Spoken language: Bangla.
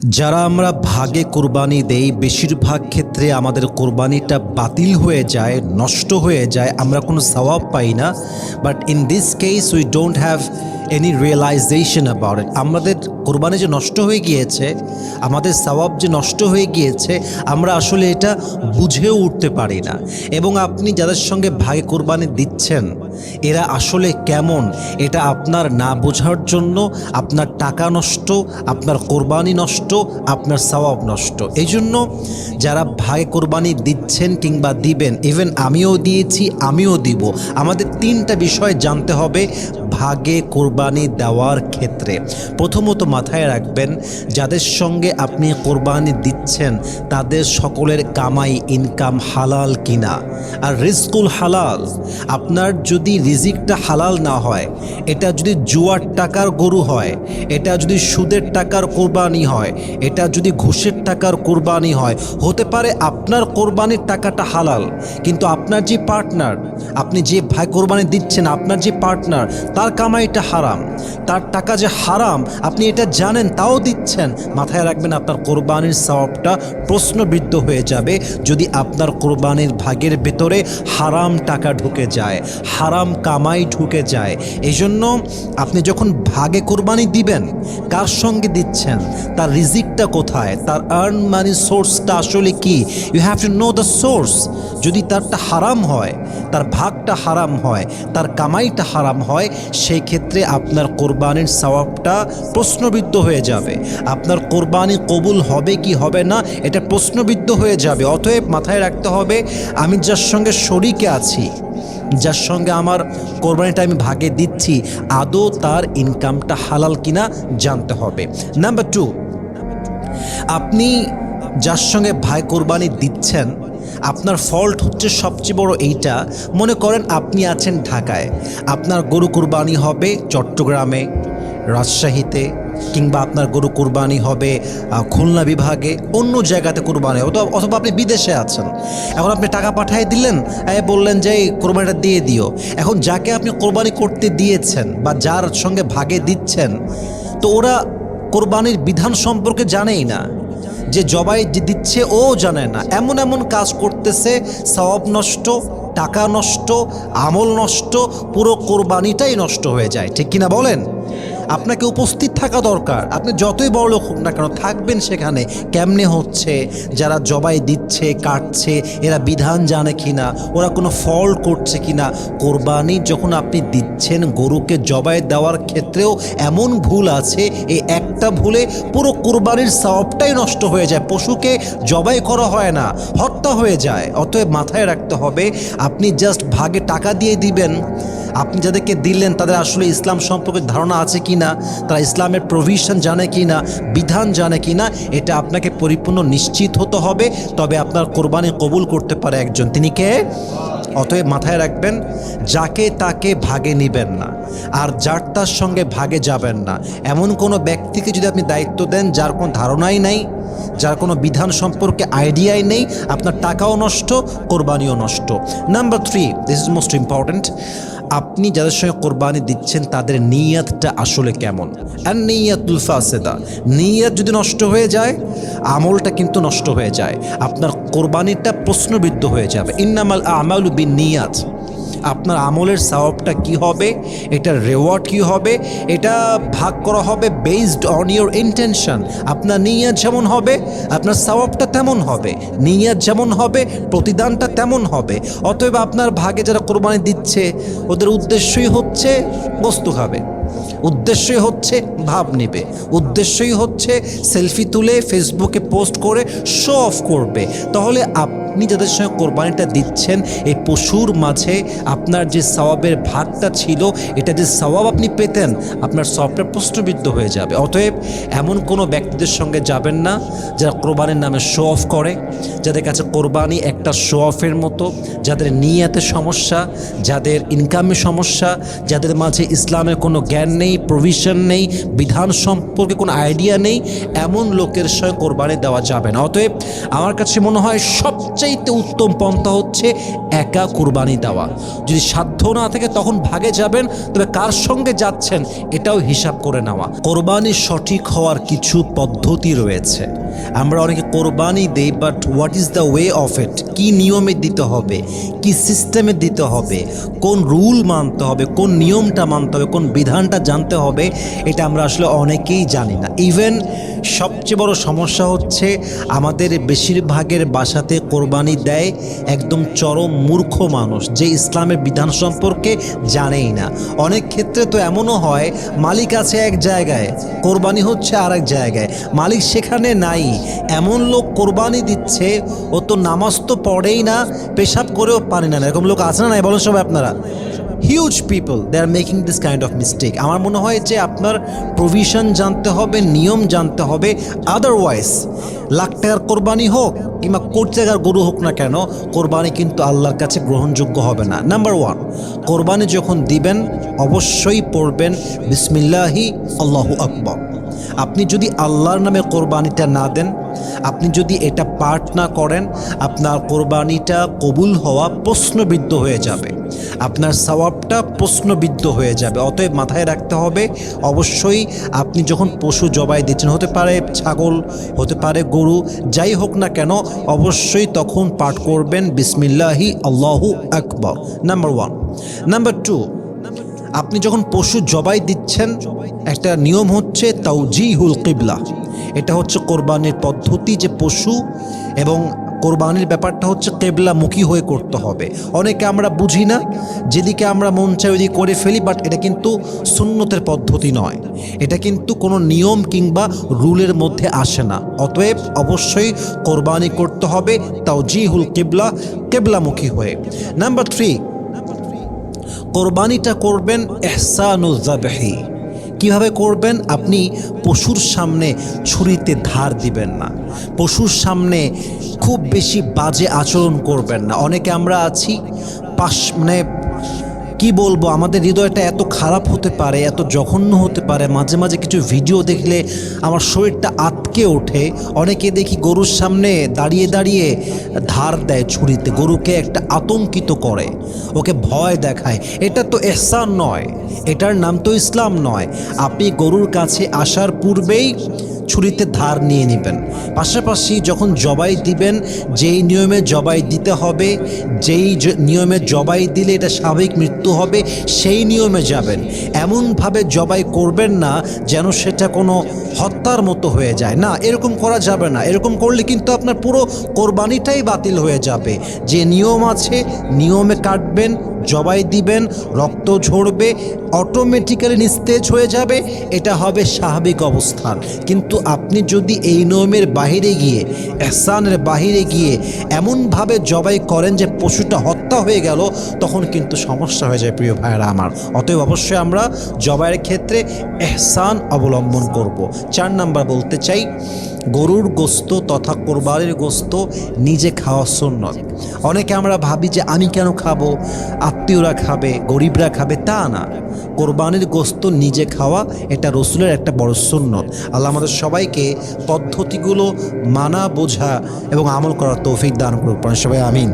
যারা আমরা ভাগে কোরবানি দেই বেশিরভাগ ক্ষেত্রে আমাদের কোরবানিটা বাতিল হয়ে যায়, নষ্ট হয়ে যায়, আমরা কোনো সওয়াব পাই না। But in this case we don't have any realization about it. আমাদের কোরবানি যে নষ্ট হয়ে গিয়েছে, আমাদের সওয়াব যে নষ্ট হয়ে গিয়েছে, আমরা আসলে এটা বুঝেও উঠতে পারি না। এবং আপনি যাদের সঙ্গে ভাগে কোরবানি দিচ্ছেন এরা আসলে কেমন, এটা আপনার না বোঝার জন্য আপনার টাকা নষ্ট, আপনার কোরবানি নষ্ট, আপনার সওয়াব নষ্ট। এই জন্য যারা ভাগে কোরবানি দিচ্ছেন কিংবা দিবেন, ইভেন আমিও দিয়েছি, আমিও দিব, আমাদের তিনটা বিষয় জানতে হবে ভাগে কোরবানি দেওয়ার ক্ষেত্রে। প্রথমত মাথায় রাখবেন, যাদের সঙ্গে আপনি কোরবানি দিচ্ছেন তাদের সকলের কামাই ইনকাম হালাল কিনা। আর রিজকুল হালাল, আপনার যদি রিজিকটা হালাল না হয়, এটা যদি জুয়ার টাকার গরু হয়, এটা যদি সুদের টাকার কোরবানি হয়, এটা যদি ঘুষের টাকার কোরবানি হয়, হতে পারে আপনার কোরবানির টাকাটা হালাল, কিন্তু আপনার যে পার্টনার, আপনি যে ভাই কোরবানি দিচ্ছেন, আপনার যে পার্টনার, তার কামাইটা হারাম, তার টাকা যে হারাম আপনি এটা জানেন, তাও দিচ্ছেন। মাথায় রাখবেন আপনার কোরবানির সওয়াবটা প্রশ্নবিদ্ধ হয়ে যাবে যদি আপনার কোরবানির ভাগের ভেতরে হারাম টাকা ঢুকে যায়, হারাম কামাই ঢুকে যায়। এই জন্য আপনি যখন ভাগে কোরবানি দিবেন, কার সঙ্গে দিচ্ছেন, তার রিজিকটা কোথায়, তার আর্ন মানি সোর্সটা আসলে কি, you have to know the source. যদি তারটা হারাম হয়, তার ভাগটা হারাম হয়, তার কামাইটা হারাম হয়, সেই ক্ষেত্রে আপনার কোরবানির সওয়াবটা প্রশ্নবিদ্ধ হয়ে যাবে। আপনার কোরবানি কবুল হবে কি হবে না এটা প্রশ্নবিদ্ধ হয়ে যাবে। অতএব মাথায় রাখতে হবে, আমি যার সঙ্গে শরিকে আছি, যার সঙ্গে আমার কোরবানিটা আমি ভাগে দিচ্ছি, আদৌ তার ইনকামটা হালাল কিনা জানতে হবে। নাম্বার 2, আপনি যার সঙ্গে ভাই কোরবানি দিচ্ছেন, আপনার ফল্ট হচ্ছে সবচেয়ে বড় এইটা, মনে করেন আপনি আছেন ঢাকায়, আপনার গরু কোরবানি হবে চট্টগ্রামে, রাজশাহীতে, কিংবা আপনার গরু কোরবানি হবে খুলনা বিভাগে, অন্য জায়গাতে কোরবানি, অথবা আপনি বিদেশে আছেন। এখন আপনি টাকা পাঠিয়ে দিলেন, বললেন যে এই কোরবানিটা দিয়ে দিও। এখন যাকে আপনি কোরবানি করতে দিয়েছেন বা যার সঙ্গে ভাগে দিচ্ছেন, তো ওরা কোরবানির বিধান সম্পর্কে জানেই না, যে জবাই যে দিচ্ছে ও জানে না, এমন এমন কাজ করতেছে, সওয়াব নষ্ট, টাকা নষ্ট, আমল নষ্ট, পুরো কোরবানিটাই নষ্ট হয়ে যায়। ঠিক কিনা বলেন? আপনাকে উপস্থিত থাকা দরকার, আপনি যতই বড় লোক হোক না কেন, থাকবেন সেখানে। কেমনে হচ্ছে, যারা জবাই দিচ্ছে, কাটছে, এরা বিধান জানে কিনা, ওরা কোনো ফল্ট করছে কিনা। কোরবানি যখন আপনি দিচ্ছেন, গরুকে জবাই দেওয়ার ক্ষেত্রেও এমন ভুল আছে, এই একটা ভুলে পুরো কোরবানির সওয়াবটাই নষ্ট হয়ে যায়। পশুকে জবাই করা হয় না, হত্যা হয়ে যায়। অতএব মাথায় রাখতে হবে, আপনি জাস্ট ভাগে টাকা দিয়ে দিবেন, আপনি যাদেরকে দিলেন তাদের আসলে ইসলাম সম্পর্কে ধারণা আছে কি না, তারা ইসলামের প্রভিশন জানে কি না, বিধান জানে কি না, এটা আপনাকে পরিপূর্ণ নিশ্চিত হতে হবে। তবে আপনার কোরবানি কবুল করতে পারে একজন, তিনি কে? অতএব মাথায় রাখবেন, যাকে তাকে ভাগে নেবেন না, আর যার তার সঙ্গে ভাগে যাবেন না। এমন কোনো ব্যক্তিকে যদি আপনি দায়িত্ব দেন যার কোনো ধারণাই নাই, যার কোনো বিধান সম্পর্কে আইডিয়াই নেই, আপনার টাকাও নষ্ট, কোরবানিও নষ্ট। Number 3, this is most important, আপনি যাদের সঙ্গে কোরবানি দিচ্ছেন তাদের নিয়তটা আসলে কেমন। আর নিয়তুল ফাসেদা, নিয়ত যদি নষ্ট হয়ে যায়, আমলটা কিন্তু নষ্ট হয়ে যায়, আপনার কোরবানিটা প্রশ্নবিদ্ধ হয়ে যাবে। ইন্নামাল আমালু বিন্নিয়াত, আপনার আমলের সওয়াবটা কি হবে, এটার রেওয়ার্ড কি হবে, এটা ভাগ করা হবে বেসড অন ইওর ইন্টেনশন। আপনার নিয়ত যেমন হবে আপনার সওয়াবটা তেমন হবে, নিয়ত যেমন হবে প্রতিদানটা তেমন হবে। অতএব আপনার ভাগে যারা কোরবানি দিচ্ছে ওদের উদ্দেশ্যই হচ্ছে বস্তু খাবে, উদ্দেশ্যই হচ্ছে ভাব নেবে, উদ্দেশ্যই হচ্ছে সেলফি তুলে ফেসবুকে পোস্ট করে শো অফ করবে। তাহলে আপনি যাদের সঙ্গে কোরবানিটা দিচ্ছেন, এই পশুর মাঝে আপনার যে সওয়াবের ভাগটা ছিল, এটা যে সওয়াব আপনি পেতেন, আপনার সওয়াবটা প্রশ্নবিদ্ধ হয়ে যাবে। অতএব এমন কোনো ব্যক্তিদের সঙ্গে যাবেন না যারা কোরবানির নামে শো অফ করে, যাদের কাছে কোরবানি একটা শো অফের মতো, যাদের নিয়াতে সমস্যা, যাদের ইনকামের সমস্যা, যাদের মাঝে ইসলামের কোনো জ্ঞান নেই, প্রভিশন নেই, বিধান সম্পর্কে কোনো আইডিয়া নেই, এমন লোকের সঙ্গে কোরবানি দেওয়া যাবে না। অতএব আমার কাছে মনে হয় সবচেয়ে সবচাইতে উত্তম পন্থা হচ্ছে একা কুরবানি দেওয়া। যদি সাধ্য না থাকে তখন ভাগে যাবেন, তবে কার সঙ্গে যাচ্ছেন এটাও হিসাব করে নেওয়া। কোরবানি সঠিক হওয়ার কিছু পদ্ধতি রয়েছে। আমরা অনেকে কোরবানি দেই, but what is the way of it? কী নিয়মে দিতে হবে, কি সিস্টেমে দিতে হবে, কোন রুল মানতে হবে, কোন নিয়মটা মানতে হবে, কোন বিধানটা জানতে হবে, এটা আমরা আসলে অনেকেই জানি না। ইভেন সবচেয়ে বড় সমস্যা হচ্ছে আমাদের বেশিরভাগের বাসাতে কোরবানি দেয় একদম চরম মূর্খ মানুষ, যে ইসলামের বিধান সম্পর্কে জানেই না। অনেক ক্ষেত্রে তো এমনও হয়, মালিক আছে এক জায়গায়, কোরবানি হচ্ছে আর এক জায়গায়, মালিক সেখানে নাই। এমন লোক কোরবানি দিচ্ছে, ও তো নামাজ তো পড়েই না, পেশাব করেও পানি না, এরকম লোক আছে না? নাই বলেন সবাই আপনারা? Huge people they are making this kind of mistake. আমার মনে হয় যে আপনার প্রভিশন জানতে হবে, নিয়ম জানতে হবে। আদারওয়াইজ লাখ টাকার কোরবানি হোক কিংবা কোটি টাকার গরু হোক না কেন, কোরবানি কিন্তু আল্লাহর কাছে গ্রহণযোগ্য হবে না। নাম্বার ওয়ান, কোরবানি যখন দিবেন অবশ্যই পড়বেন বিসমিল্লাহি আল্লাহু আকবার। আপনি যদি আল্লাহর নামে কোরবানিটা না দেন, আপনি যদি এটা পাঠ না করেন, আপনার কোরবানিটা কবুল হওয়া প্রশ্নবিদ্ধ হয়ে যাবে, আপনার সওয়াবটা প্রশ্নবিদ্ধ হয়ে যাবে। অতএব মাথায় রাখতে হবে, অবশ্যই আপনি যখন পশু জবাই দিচ্ছেন, হতে পারে ছাগল, হতে পারে গরু, যাই হোক না কেন, অবশ্যই তখন পাঠ করবেন বিসমিল্লাহি আল্লাহু আকবার। Number one. নাম্বার টু, আপনি যখন পশু জবাই দিচ্ছেন, একটা নিয়ম হচ্ছে তাওজিহুল কিবলা। এটা হচ্ছে কোরবানির পদ্ধতি, যে পশু এবং কোরবানির ব্যাপারটা হচ্ছে কেবলামুখী হয়ে করতে হবে। অনেকে আমরা বুঝি না, যেদিকে আমরা মন চাই ওইদিকে করে ফেলি, বাট এটা কিন্তু সুন্নতের পদ্ধতি নয়, এটা কিন্তু কোনো নিয়ম কিংবা রুলের মধ্যে আসে না। অতএব অবশ্যই কোরবানি করতে হবে তাওজিহুল কিবলা, কেবলামুখী হয়ে। নাম্বার থ্রি, কোরবানিটা করবেন ইহসানুল যাবহি। কিভাবে করবেন? আপনি পশুর সামনে ছুরিতে ধার দিবেন না, পশুর সামনে খুব বেশি বাজে আচরণ করবেন না। অনেকে আমরা আছি মানে কি বলবো, আমাদের হৃদয়টা এত খারাপ হতে পারে, এত জঘন্য হতে পারে, মাঝে মাঝে কিছু ভিডিও দেখলে আমার শরীরটা আটকে ওঠে। অনেকে দেখি গরুর সামনে দাঁড়িয়ে দাঁড়িয়ে ধার দেয় ছুরিতে, গরুকে একটা আতঙ্কিত করে, ওকে ভয় দেখায়। এটা তো ইহসান নয়, এটার নাম তো ইসলাম নয়। আপনি গরুর কাছে আসার পূর্বেই ছুরিতে ধার নিয়ে নেবেন। পাশাপাশি যখন জবাই দিবেন, যেই নিয়মে জবাই দিতে হবে, যেই নিয়মে জবাই দিলে এটা স্বাভাবিক মৃত্যু হবে, সেই নিয়মে যাবেন। এমনভাবে জবাই করবেন না যেন সেটা কোনো হত্যার মতো হয়ে যায়, না, এরকম করা যাবে না। এরকম করলে কিন্তু আপনার পুরো কোরবানিটাই বাতিল হয়ে যাবে। যে নিয়ম আছে, নিয়মে কাটবেন, জবাই দিবেন, রক্ত ঝরবে, অটোমেটিক্যালি নিস্তেজ হয়ে যাবে, এটা হবে স্বাভাবিক অবস্থান। কিন্তু আপনি যদি এই নিয়মের বাহিরে গিয়ে, ইহসানের বাহিরে গিয়ে এমনভাবে জবাই করেন যে পশুটা হত্যা হয়ে গেল, তখন কিন্তু সমস্যা হয়ে যায় প্রিয় ভাইয়েরা আমার। অতএব অবশ্যই আমরা জবাইয়ের ক্ষেত্রে ইহসান অবলম্বন করব। 4 নাম্বার বলতে চাই, গরুর গোস্ত তথা কোরবানির গোস্ত নিজে খাওয়া সুন্নত। অনেকে আমরা ভাবি যে আমি কেন খাবো, আত্মীয়রা খাবে, গরিবরা খাবে, তা না। কোরবানির গোস্ত নিজে খাওয়া এটা রসুলের একটা বড় সুন্নত। আল্লাহ আমাদের সবাইকে পদ্ধতিগুলো মানা, বোঝা এবং আমল করার তৌফিক দান করুন সবাই, আমিন।